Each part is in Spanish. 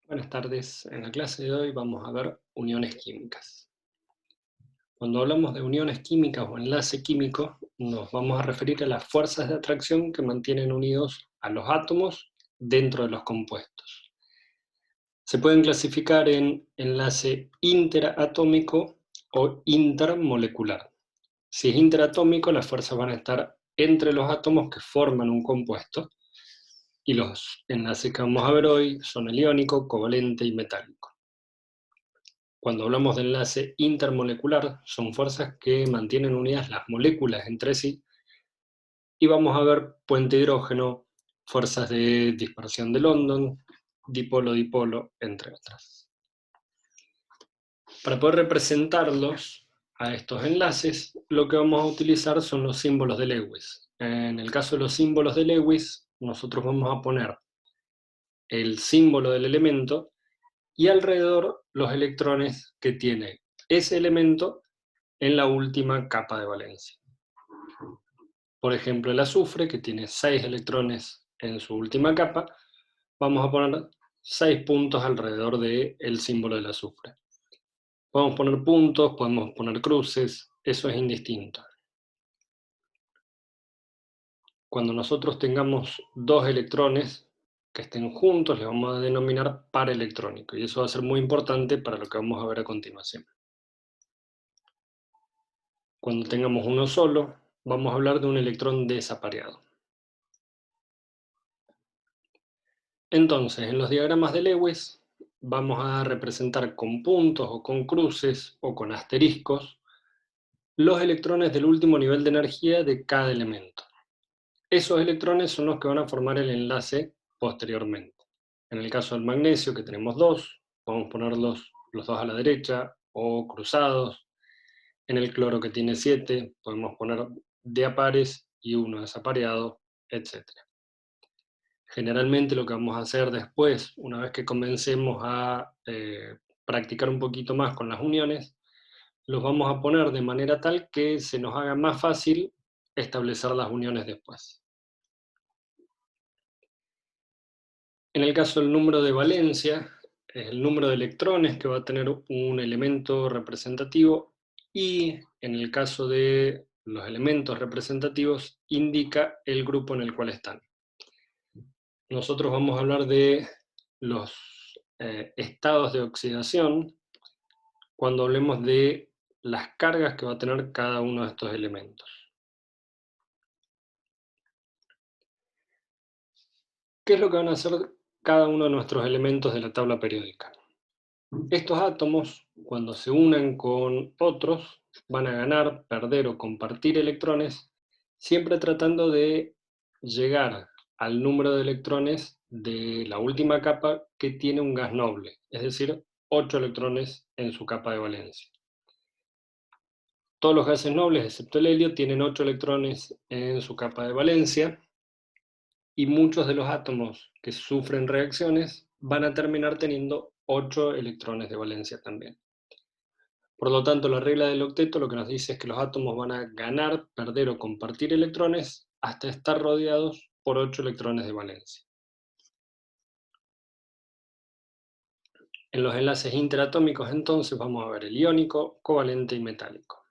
Buenas tardes. En la clase de hoy vamos a ver uniones químicas. Cuando hablamos de uniones químicas o enlace químico, nos vamos a referir a las fuerzas de atracción que mantienen unidos a los átomos dentro de los compuestos. Se pueden clasificar en enlace interatómico o intermolecular. Si es interatómico, las fuerzas van a estar entre los átomos que forman un compuesto, y los enlaces que vamos a ver hoy son el iónico, covalente y metálico. Cuando hablamos de enlace intermolecular, son fuerzas que mantienen unidas las moléculas entre sí, y vamos a ver puente hidrógeno, fuerzas de dispersión de London, dipolo-dipolo, entre otras. Para poder representarlos a estos enlaces, lo que vamos a utilizar son los símbolos de Lewis. En el caso de los símbolos de Lewis, nosotros vamos a poner el símbolo del elemento y alrededor los electrones que tiene ese elemento en la última capa de valencia. Por ejemplo, el azufre, que tiene 6 electrones en su última capa, vamos a poner 6 puntos alrededor del símbolo del azufre. Podemos poner puntos, podemos poner cruces, eso es indistinto. Cuando nosotros tengamos dos electrones que estén juntos, les vamos a denominar par electrónico, y eso va a ser muy importante para lo que vamos a ver a continuación. Cuando tengamos uno solo, vamos a hablar de un electrón desapareado. Entonces, en los diagramas de Lewis vamos a representar con puntos o con cruces o con asteriscos los electrones del último nivel de energía de cada elemento. Esos electrones son los que van a formar el enlace posteriormente. En el caso del magnesio, que tenemos dos, podemos ponerlos los dos a la derecha o cruzados. En el cloro, que tiene 7, podemos poner de a pares y uno desapareado, etc. Generalmente lo que vamos a hacer después, una vez que comencemos a practicar un poquito más con las uniones, los vamos a poner de manera tal que se nos haga más fácil establecer las uniones después. En el caso del número de valencia, es el número de electrones que va a tener un elemento representativo, y en el caso de los elementos representativos indica el grupo en el cual están. Nosotros vamos a hablar de los estados de oxidación cuando hablemos de las cargas que va a tener cada uno de estos elementos. ¿Qué es lo que van a hacer cada uno de nuestros elementos de la tabla periódica? Estos átomos, cuando se unan con otros, van a ganar, perder o compartir electrones, siempre tratando de llegar al número de electrones de la última capa que tiene un gas noble, es decir, 8 electrones en su capa de valencia. Todos los gases nobles, excepto el helio, tienen 8 electrones en su capa de valencia, y muchos de los átomos que sufren reacciones van a terminar teniendo 8 electrones de valencia también. Por lo tanto, la regla del octeto lo que nos dice es que los átomos van a ganar, perder o compartir electrones hasta estar rodeados por 8 electrones de valencia. En los enlaces interatómicos, entonces, vamos a ver el iónico, covalente y metálico.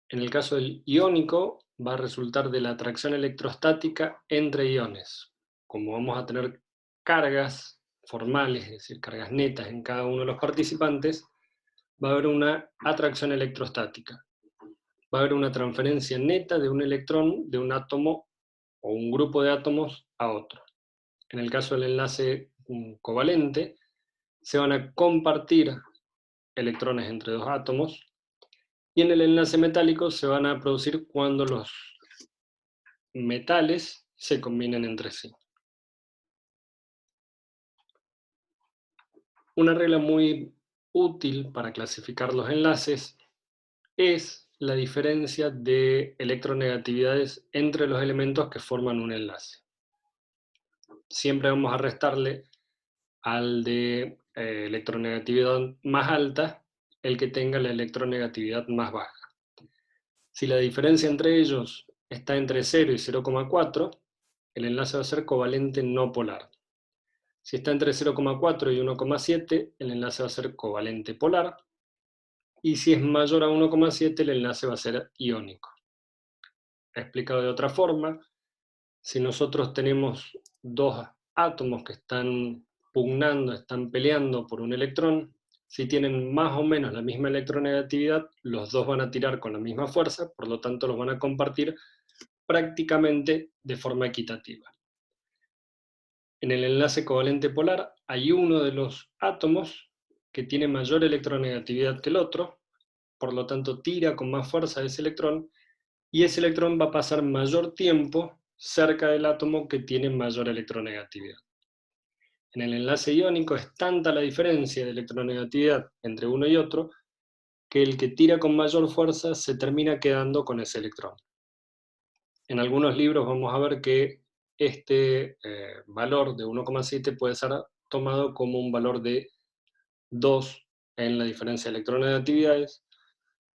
En el caso del iónico, va a resultar de la atracción electrostática entre iones. Como vamos a tener cargas formales, es decir, cargas netas en cada uno de los participantes, va a haber una atracción electrostática. Va a haber una transferencia neta de un electrón de un átomo o un grupo de átomos a otro. En el caso del enlace covalente, se van a compartir electrones entre dos átomos, y en el enlace metálico se van a producir cuando los metales se combinen entre sí. Una regla muy útil para clasificar los enlaces es la diferencia de electronegatividades entre los elementos que forman un enlace. Siempre vamos a restarle al de electronegatividad más alta el que tenga la electronegatividad más baja. Si la diferencia entre ellos está entre 0 y 0,4, el enlace va a ser covalente no polar. Si está entre 0,4 y 1,7, el enlace va a ser covalente polar, y si es mayor a 1,7, el enlace va a ser iónico. Explicado de otra forma, si nosotros tenemos dos átomos que están pugnando, están peleando por un electrón, si tienen más o menos la misma electronegatividad, los dos van a tirar con la misma fuerza, por lo tanto los van a compartir prácticamente de forma equitativa. En el enlace covalente polar hay uno de los átomos que tiene mayor electronegatividad que el otro, por lo tanto tira con más fuerza ese electrón, y ese electrón va a pasar mayor tiempo cerca del átomo que tiene mayor electronegatividad. En el enlace iónico es tanta la diferencia de electronegatividad entre uno y otro que el que tira con mayor fuerza se termina quedando con ese electrón. En algunos libros vamos a ver que este valor de 1,7 puede ser tomado como un valor de 2 en la diferencia de electronegatividades,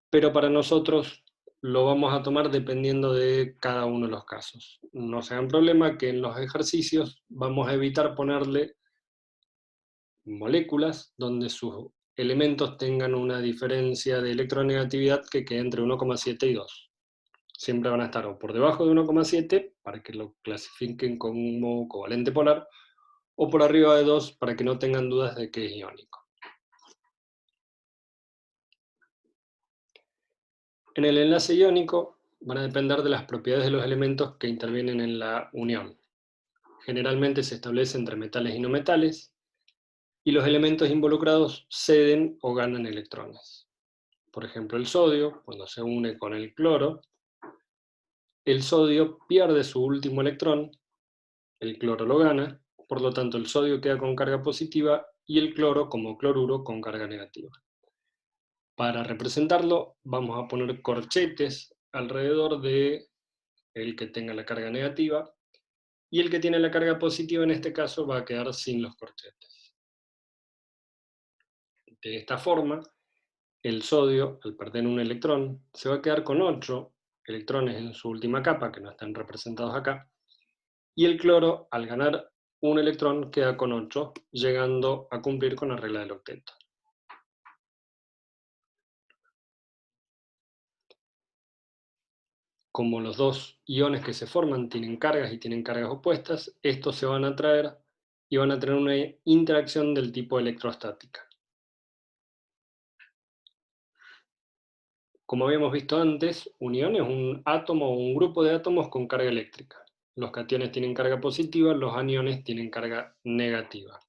pero para nosotros lo vamos a tomar dependiendo de cada uno de los casos. No se hagan problema que en los ejercicios vamos a evitar ponerle moléculas donde sus elementos tengan una diferencia de electronegatividad que quede entre 1,7 y 2. Siempre van a estar o por debajo de 1,7 para que lo clasifiquen como covalente polar, o por arriba de 2 para que no tengan dudas de que es iónico. En el enlace iónico van a depender de las propiedades de los elementos que intervienen en la unión. Generalmente se establece entre metales y no metales, y los elementos involucrados ceden o ganan electrones. Por ejemplo, el sodio, cuando se une con el cloro, el sodio pierde su último electrón, el cloro lo gana, por lo tanto el sodio queda con carga positiva y el cloro como cloruro con carga negativa. Para representarlo vamos a poner corchetes alrededor de el que tenga la carga negativa, y el que tiene la carga positiva en este caso va a quedar sin los corchetes. De esta forma, el sodio, al perder un electrón, se va a quedar con 8 electrones en su última capa, que no están representados acá, y el cloro, al ganar un electrón, queda con 8, llegando a cumplir con la regla del octeto. Como los dos iones que se forman tienen cargas y tienen cargas opuestas, estos se van a atraer y van a tener una interacción del tipo electrostática. Como habíamos visto antes, un ion es un átomo o un grupo de átomos con carga eléctrica. Los cationes tienen carga positiva, los aniones tienen carga negativa.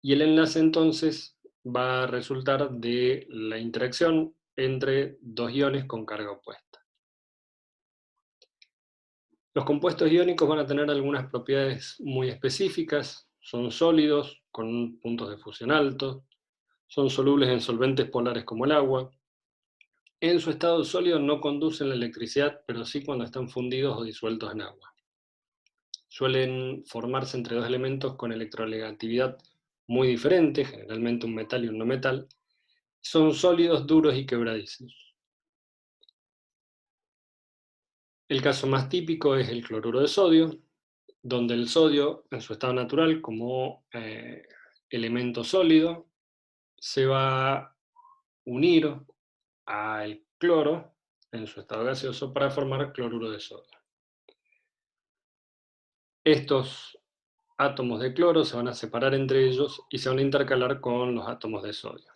Y el enlace entonces va a resultar de la interacción entre dos iones con carga opuesta. Los compuestos iónicos van a tener algunas propiedades muy específicas. Son sólidos, con puntos de fusión altos, son solubles en solventes polares como el agua. En su estado sólido no conducen la electricidad, pero sí cuando están fundidos o disueltos en agua. Suelen formarse entre dos elementos con electronegatividad muy diferente, generalmente un metal y un no metal. Son sólidos, duros y quebradizos. El caso más típico es el cloruro de sodio, donde el sodio, en su estado natural como elemento sólido, se va a unir al cloro en su estado gaseoso para formar cloruro de sodio. Estos átomos de cloro se van a separar entre ellos y se van a intercalar con los átomos de sodio.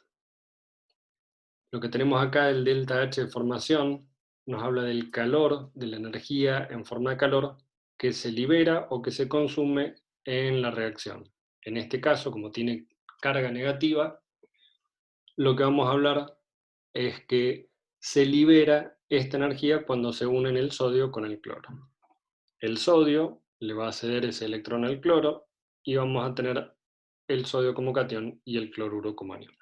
Lo que tenemos acá, el delta H de formación, nos habla del calor, de la energía en forma de calor que se libera o que se consume en la reacción. En este caso, como tiene carga negativa, lo que vamos a hablar es que se libera esta energía cuando se unen el sodio con el cloro. El sodio le va a ceder ese electrón al cloro y vamos a tener el sodio como catión y el cloruro como anión.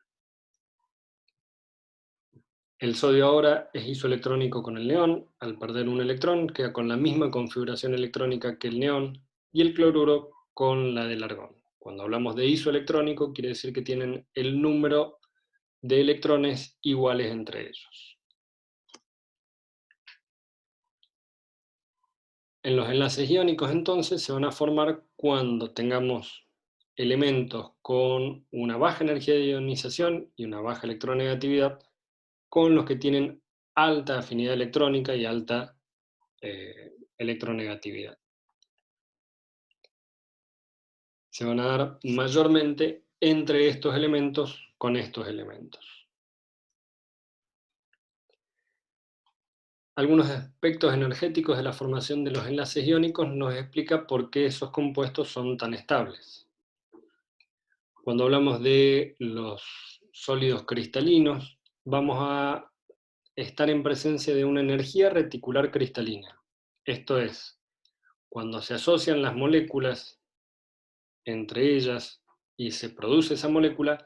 El sodio ahora es isoelectrónico con el neón. Al perder un electrón queda con la misma configuración electrónica que el neón, y el cloruro con la del argón. Cuando hablamos de isoelectrónico quiere decir que tienen el número de electrones iguales entre ellos. En los enlaces iónicos entonces se van a formar cuando tengamos elementos con una baja energía de ionización y una baja electronegatividad con los que tienen alta afinidad electrónica y alta electronegatividad. Se van a dar mayormente entre estos elementos con estos elementos. Algunos aspectos energéticos de la formación de los enlaces iónicos nos explica por qué esos compuestos son tan estables. Cuando hablamos de los sólidos cristalinos, vamos a estar en presencia de una energía reticular cristalina. Esto es, cuando se asocian las moléculas entre ellas y se produce esa molécula,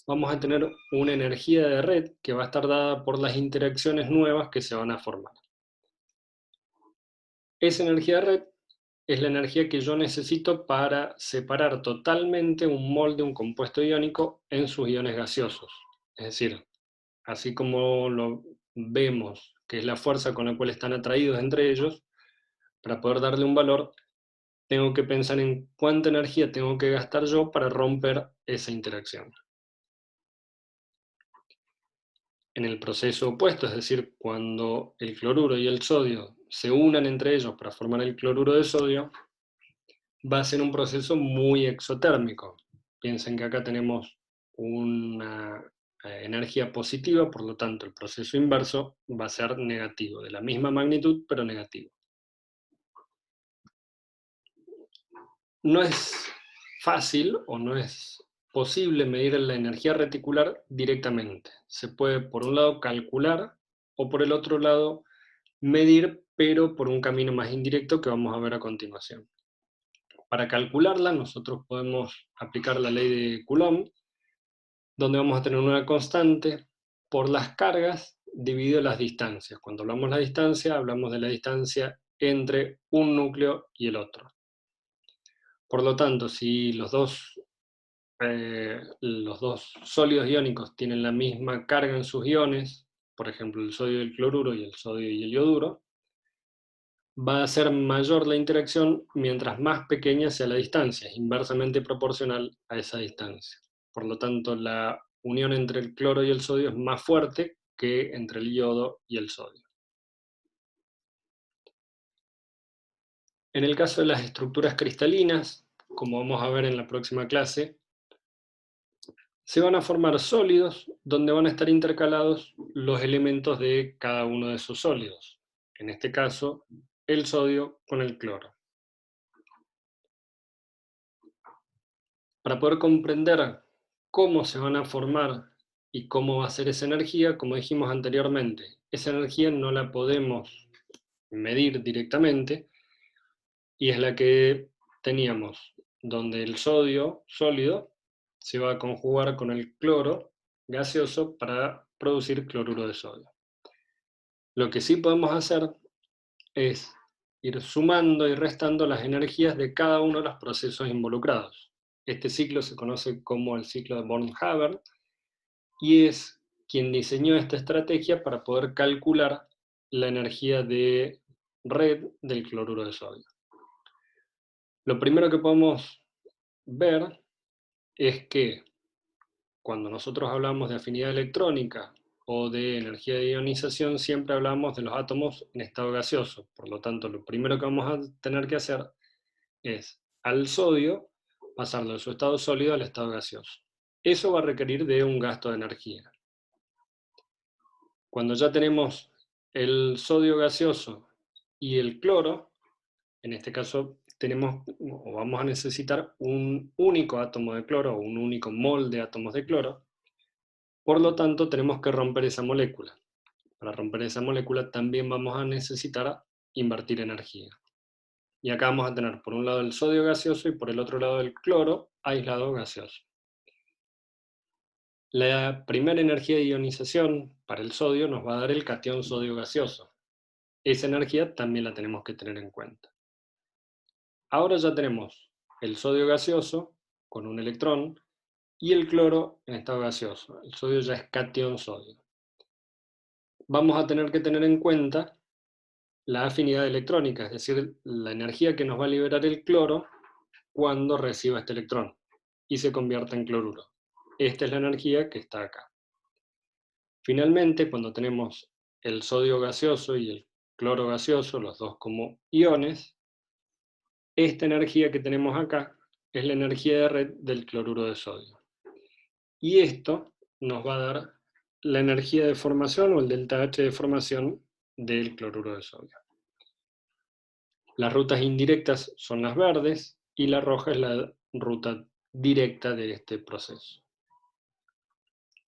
vamos a tener una energía de red que va a estar dada por las interacciones nuevas que se van a formar. Esa energía de red es la energía que yo necesito para separar totalmente un mol de un compuesto iónico en sus iones gaseosos. Es decir, así como lo vemos, que es la fuerza con la cual están atraídos entre ellos, para poder darle un valor, tengo que pensar en cuánta energía tengo que gastar yo para romper esa interacción. En el proceso opuesto, es decir, cuando el cloruro y el sodio se unan entre ellos para formar el cloruro de sodio, va a ser un proceso muy exotérmico. Piensen que acá tenemos una energía positiva, por lo tanto el proceso inverso va a ser negativo, de la misma magnitud, pero negativo. No es fácil o no es posible medir la energía reticular directamente. Se puede, por un lado, calcular o por el otro lado, medir, pero por un camino más indirecto que vamos a ver a continuación. Para calcularla, nosotros podemos aplicar la ley de Coulomb, donde vamos a tener una constante por las cargas dividido las distancias. Cuando hablamos de la distancia, hablamos de la distancia entre un núcleo y el otro. Por lo tanto, si los dos sólidos iónicos tienen la misma carga en sus iones, por ejemplo el sodio y el cloruro y el sodio y el yoduro, va a ser mayor la interacción mientras más pequeña sea la distancia, es inversamente proporcional a esa distancia. Por lo tanto, la unión entre el cloro y el sodio es más fuerte que entre el yodo y el sodio. En el caso de las estructuras cristalinas, como vamos a ver en la próxima clase, se van a formar sólidos donde van a estar intercalados los elementos de cada uno de esos sólidos. En este caso, el sodio con el cloro. Para poder comprender cómo se van a formar y cómo va a ser esa energía, como dijimos anteriormente, esa energía no la podemos medir directamente y es la que teníamos, donde el sodio sólido se va a conjugar con el cloro gaseoso para producir cloruro de sodio. Lo que sí podemos hacer es ir sumando y restando las energías de cada uno de los procesos involucrados. Este ciclo se conoce como el ciclo de Born-Haber y es quien diseñó esta estrategia para poder calcular la energía de red del cloruro de sodio. Lo primero que podemos ver es que cuando nosotros hablamos de afinidad electrónica o de energía de ionización, siempre hablamos de los átomos en estado gaseoso. Por lo tanto, lo primero que vamos a tener que hacer es al sodio pasarlo de su estado sólido al estado gaseoso. Eso va a requerir de un gasto de energía. Cuando ya tenemos el sodio gaseoso y el cloro, en este caso tenemos o vamos a necesitar un único átomo de cloro o un único mol de átomos de cloro. Por lo tanto, tenemos que romper esa molécula. Para romper esa molécula también vamos a necesitar invertir energía. Y acá vamos a tener por un lado el sodio gaseoso y por el otro lado el cloro aislado gaseoso. La primera energía de ionización para el sodio nos va a dar el catión sodio gaseoso. Esa energía también la tenemos que tener en cuenta. Ahora ya tenemos el sodio gaseoso con un electrón y el cloro en estado gaseoso. El sodio ya es catión sodio. Vamos a tener que tener en cuenta la afinidad electrónica, es decir, la energía que nos va a liberar el cloro cuando reciba este electrón. y se convierta en cloruro. Esta es la energía que está acá. Finalmente, cuando tenemos el sodio gaseoso y el cloro gaseoso, los dos como iones, esta energía que tenemos acá es la energía de red del cloruro de sodio. Y esto nos va a dar la energía de formación o el delta H de formación del cloruro de sodio. Las rutas indirectas son las verdes y la roja es la ruta directa de este proceso.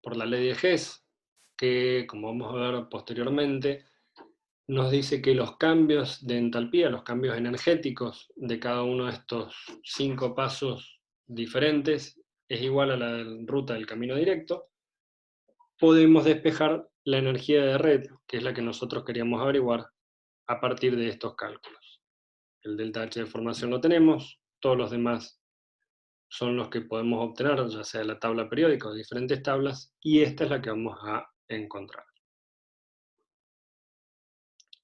Por la ley de Hess, que como vamos a ver posteriormente, nos dice que los cambios de entalpía, los cambios energéticos de cada uno de estos 5 pasos diferentes es igual a la ruta del camino directo, podemos despejar la energía de red, que es la que nosotros queríamos averiguar a partir de estos cálculos. El delta H de formación lo tenemos, todos los demás son los que podemos obtener, ya sea de la tabla periódica o de diferentes tablas, y esta es la que vamos a encontrar.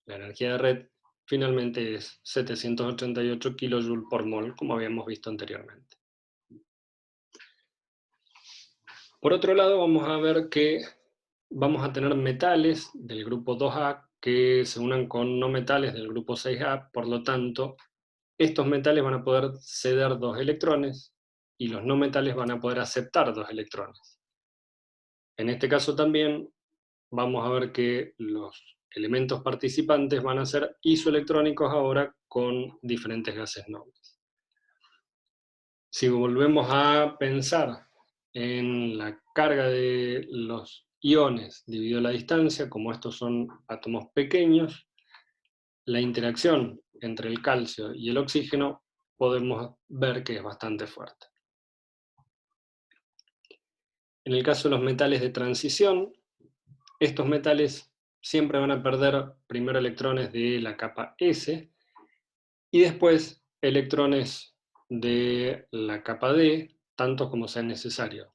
La energía de red finalmente es 788 kJ por mol, como habíamos visto anteriormente. Por otro lado, vamos a ver que vamos a tener metales del grupo 2A que se unan con no metales del grupo 6A, por lo tanto, estos metales van a poder ceder 2 electrones y los no metales van a poder aceptar 2 electrones. En este caso también vamos a ver que los elementos participantes van a ser isoelectrónicos ahora con diferentes gases nobles. Si volvemos a pensar en la carga de los iones dividido la distancia, como estos son átomos pequeños, la interacción entre el calcio y el oxígeno podemos ver que es bastante fuerte. En el caso de los metales de transición, estos metales siempre van a perder primero electrones de la capa S y después electrones de la capa D, tantos como sea necesario.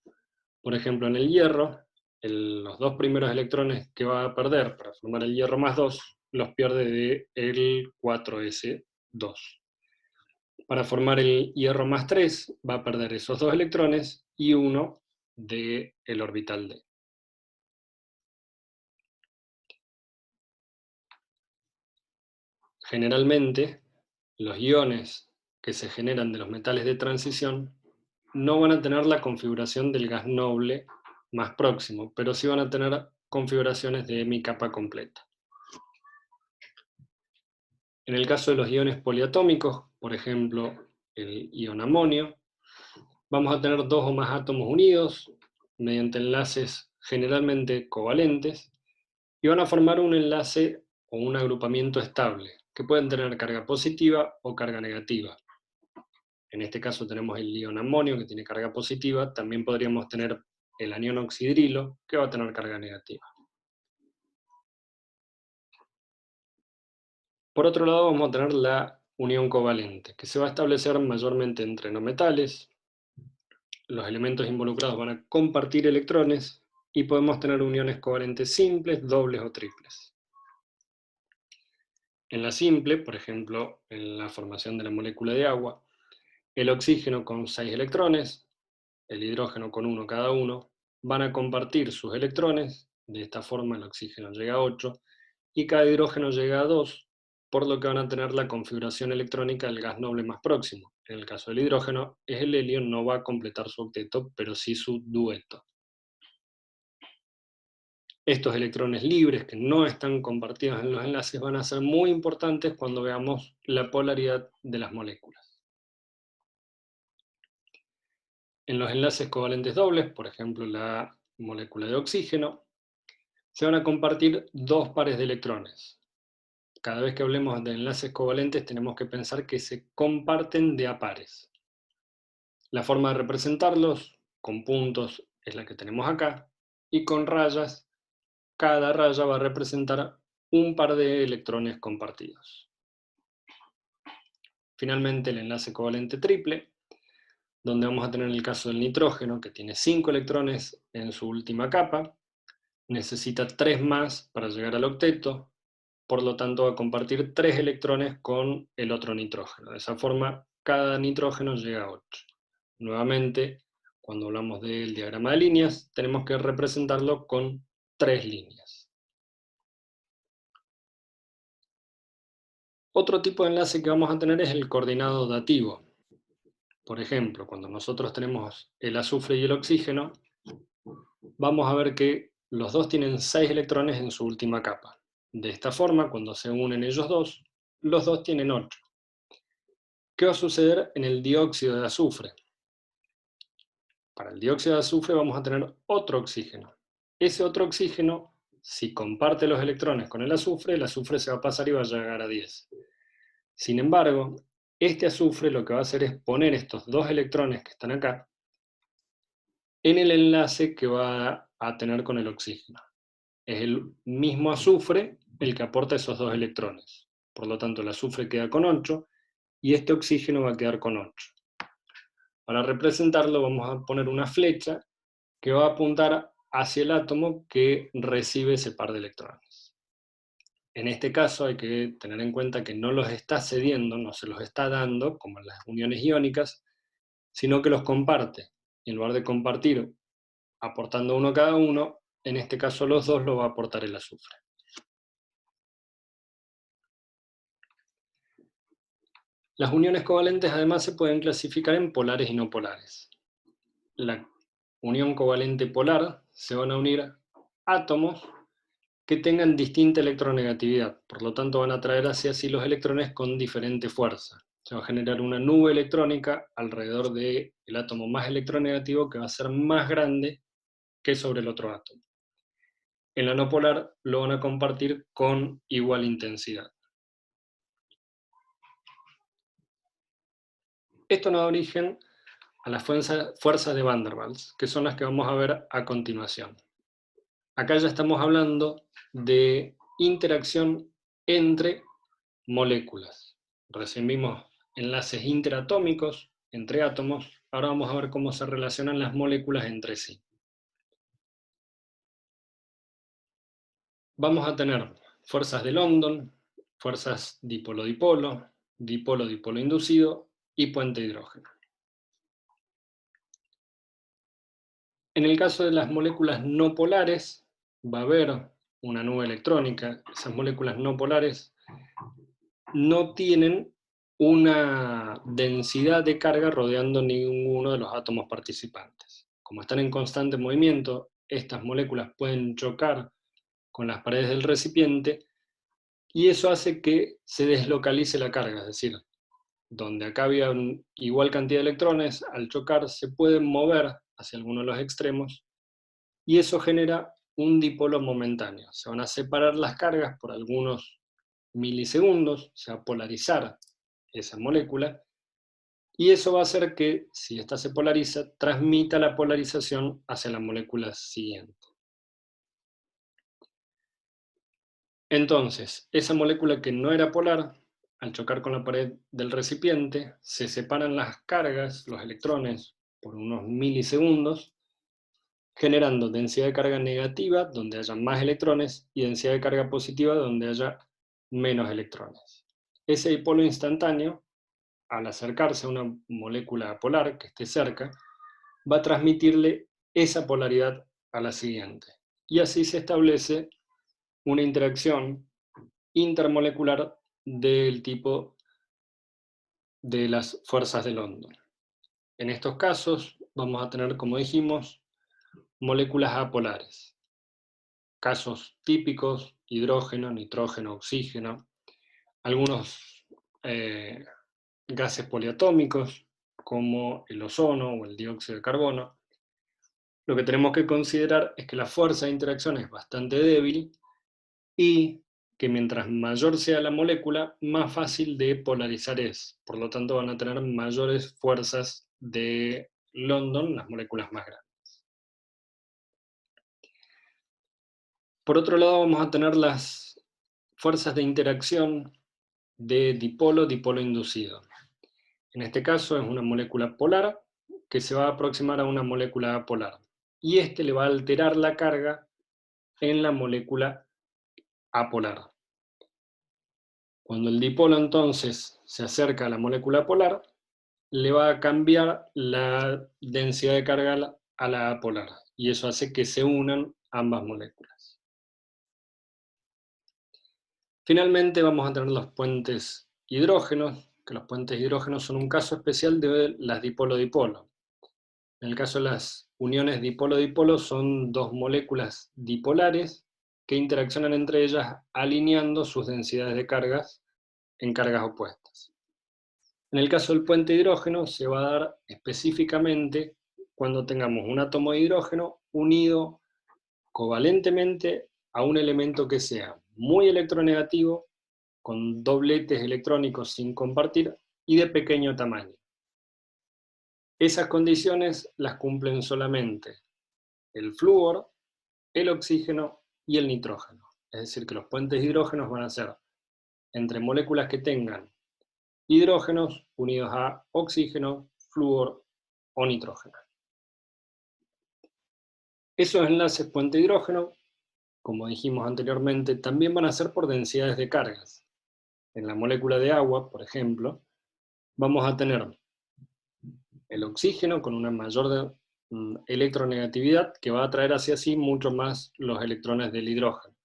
Por ejemplo, en el hierro, los 2 primeros electrones que va a perder para formar el hierro más 2, los pierde de el 4s2. Para formar el hierro más 3, va a perder esos 2 electrones y uno del orbital D. Generalmente, los iones que se generan de los metales de transición no van a tener la configuración del gas noble más próximo, pero sí van a tener configuraciones de mi capa completa. En el caso de los iones poliatómicos, por ejemplo, el ion amonio, vamos a tener 2 o más átomos unidos mediante enlaces generalmente covalentes y van a formar un enlace o un agrupamiento estable, que pueden tener carga positiva o carga negativa. En este caso tenemos el ion amonio que tiene carga positiva, también podríamos tener el anión oxidrilo que va a tener carga negativa. Por otro lado vamos a tener la unión covalente, que se va a establecer mayormente entre no metales. Los elementos involucrados van a compartir electrones y podemos tener uniones covalentes simples, dobles o triples. En la simple, por ejemplo, en la formación de la molécula de agua, el oxígeno con 6 electrones, el hidrógeno con 1 cada uno, van a compartir sus electrones, de esta forma el oxígeno llega a 8, y cada hidrógeno llega a 2, por lo que van a tener la configuración electrónica del gas noble más próximo. En el caso del hidrógeno, el helio no va a completar su octeto, pero sí su dueto. Estos electrones libres que no están compartidos en los enlaces van a ser muy importantes cuando veamos la polaridad de las moléculas. En los enlaces covalentes dobles, por ejemplo la molécula de oxígeno, se van a compartir 2 pares de electrones. Cada vez que hablemos de enlaces covalentes tenemos que pensar que se comparten de a pares. La forma de representarlos con puntos es la que tenemos acá, y con rayas, cada raya va a representar un par de electrones compartidos. Finalmente el enlace covalente triple, donde vamos a tener el caso del nitrógeno, que tiene 5 electrones en su última capa, necesita 3 más para llegar al octeto, por lo tanto va a compartir 3 electrones con el otro nitrógeno. De esa forma, cada nitrógeno llega a 8. Nuevamente, Cuando hablamos del diagrama de líneas, tenemos que representarlo con 3 líneas. Otro tipo de enlace que vamos a tener es el coordinado dativo. Por ejemplo, cuando nosotros tenemos el azufre y el oxígeno, vamos a ver que los dos tienen 6 electrones en su última capa. De esta forma, cuando se unen ellos dos, los dos tienen 8. ¿Qué va a suceder en el dióxido de azufre? Para el dióxido de azufre vamos a tener otro oxígeno. Ese otro oxígeno, si comparte los electrones con el azufre se va a pasar y va a llegar a 10. Sin embargo, este azufre lo que va a hacer es poner estos dos electrones que están acá en el enlace que va a tener con el oxígeno. Es el mismo azufre el que aporta esos dos electrones. Por lo tanto, el azufre queda con 8 y este oxígeno va a quedar con 8. Para representarlo vamos a poner una flecha que va a apuntar hacia el átomo que recibe ese par de electrones. En este caso hay que tener en cuenta que no los está cediendo, no se los está dando, como en las uniones iónicas, sino que los comparte. Y en lugar de compartir aportando uno cada uno, en este caso los dos lo va a aportar el azufre. Las uniones covalentes además se pueden clasificar en polares y no polares. La unión covalente polar se van a unir átomos que tengan distinta electronegatividad, por lo tanto van a atraer hacia sí los electrones con diferente fuerza. Se va a generar una nube electrónica alrededor del átomo más electronegativo que va a ser más grande que sobre el otro átomo. En la no polar lo van a compartir con igual intensidad. Esto nos da origen a las fuerzas de Van der Waals, que son las que vamos a ver a continuación. Acá ya estamos hablando de interacción entre moléculas. Recién vimos enlaces interatómicos entre átomos, ahora vamos a ver cómo se relacionan las moléculas entre sí. Vamos a tener fuerzas de London, fuerzas dipolo-dipolo, dipolo-dipolo inducido y puente de hidrógeno. En el caso de las moléculas no polares, va a haber una nube electrónica. Esas moléculas no polares no tienen una densidad de carga rodeando ninguno de los átomos participantes. Como están en constante movimiento, estas moléculas pueden chocar con las paredes del recipiente y eso hace que se deslocalice la carga, es decir, donde acá había igual cantidad de electrones, al chocar se pueden mover hacia alguno de los extremos y eso genera un dipolo momentáneo. Se van a separar las cargas por algunos milisegundos, se va a polarizar esa molécula, y eso va a hacer que, si esta se polariza, transmita la polarización hacia la molécula siguiente. Entonces, esa molécula que no era polar, al chocar con la pared del recipiente, se separan las cargas, los electrones, por unos milisegundos, generando densidad de carga negativa, donde haya más electrones, y densidad de carga positiva, donde haya menos electrones. Ese dipolo instantáneo, al acercarse a una molécula polar que esté cerca, va a transmitirle esa polaridad a la siguiente. Y así se establece una interacción intermolecular del tipo de las fuerzas de London. En estos casos vamos a tener, como dijimos, moléculas apolares. Casos típicos: hidrógeno, nitrógeno, oxígeno, algunos gases poliatómicos como el ozono o el dióxido de carbono. Lo que tenemos que considerar es que la fuerza de interacción es bastante débil y que mientras mayor sea la molécula, más fácil de polarizar es. Por lo tanto, van a tener mayores fuerzas de London, las moléculas más grandes. Por otro lado, vamos a tener las fuerzas de interacción de dipolo-dipolo inducido. En este caso es una molécula polar que se va a aproximar a una molécula apolar. Y este le va a alterar la carga en la molécula apolar. Cuando el dipolo entonces se acerca a la molécula polar, le va a cambiar la densidad de carga a la apolar, y eso hace que se unan ambas moléculas. Finalmente vamos a tener los puentes hidrógenos, que los puentes hidrógenos son un caso especial de las dipolo-dipolo. En el caso de las uniones dipolo-dipolo son dos moléculas dipolares que interaccionan entre ellas alineando sus densidades de cargas en cargas opuestas. En el caso del puente hidrógeno se va a dar específicamente cuando tengamos un átomo de hidrógeno unido covalentemente a un elemento que sea muy electronegativo, con dobletes electrónicos sin compartir y de pequeño tamaño. Esas condiciones las cumplen solamente el flúor, el oxígeno y el nitrógeno. Es decir, que los puentes hidrógenos van a ser entre moléculas que tengan hidrógenos unidos a oxígeno, flúor o nitrógeno. Esos enlaces puente hidrógeno, como dijimos anteriormente, también van a ser por densidades de cargas. En la molécula de agua, por ejemplo, vamos a tener el oxígeno con una mayor electronegatividad que va a atraer hacia sí mucho más los electrones del hidrógeno.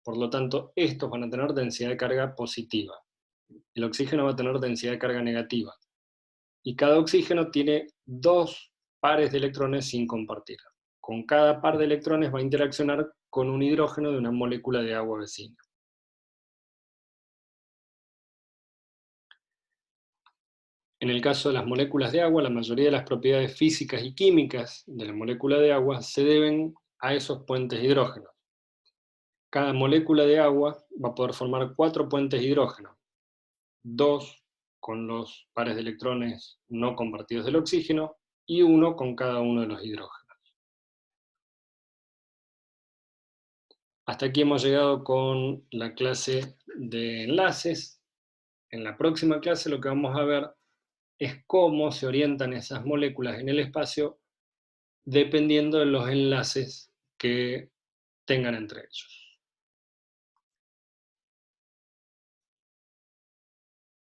Por lo tanto, estos van a tener densidad de carga positiva. El oxígeno va a tener densidad de carga negativa. Y cada oxígeno tiene dos pares de electrones sin compartir. Con cada par de electrones va a interaccionar con un hidrógeno de una molécula de agua vecina. En el caso de las moléculas de agua, la mayoría de las propiedades físicas y químicas de la molécula de agua se deben a esos puentes hidrógenos. Cada molécula de agua va a poder formar 4 puentes hidrógeno, 2 con los pares de electrones no compartidos del oxígeno y 1 con cada uno de los hidrógenos. Hasta aquí hemos llegado con la clase de enlaces. En la próxima clase lo que vamos a ver es cómo se orientan esas moléculas en el espacio dependiendo de los enlaces que tengan entre ellos.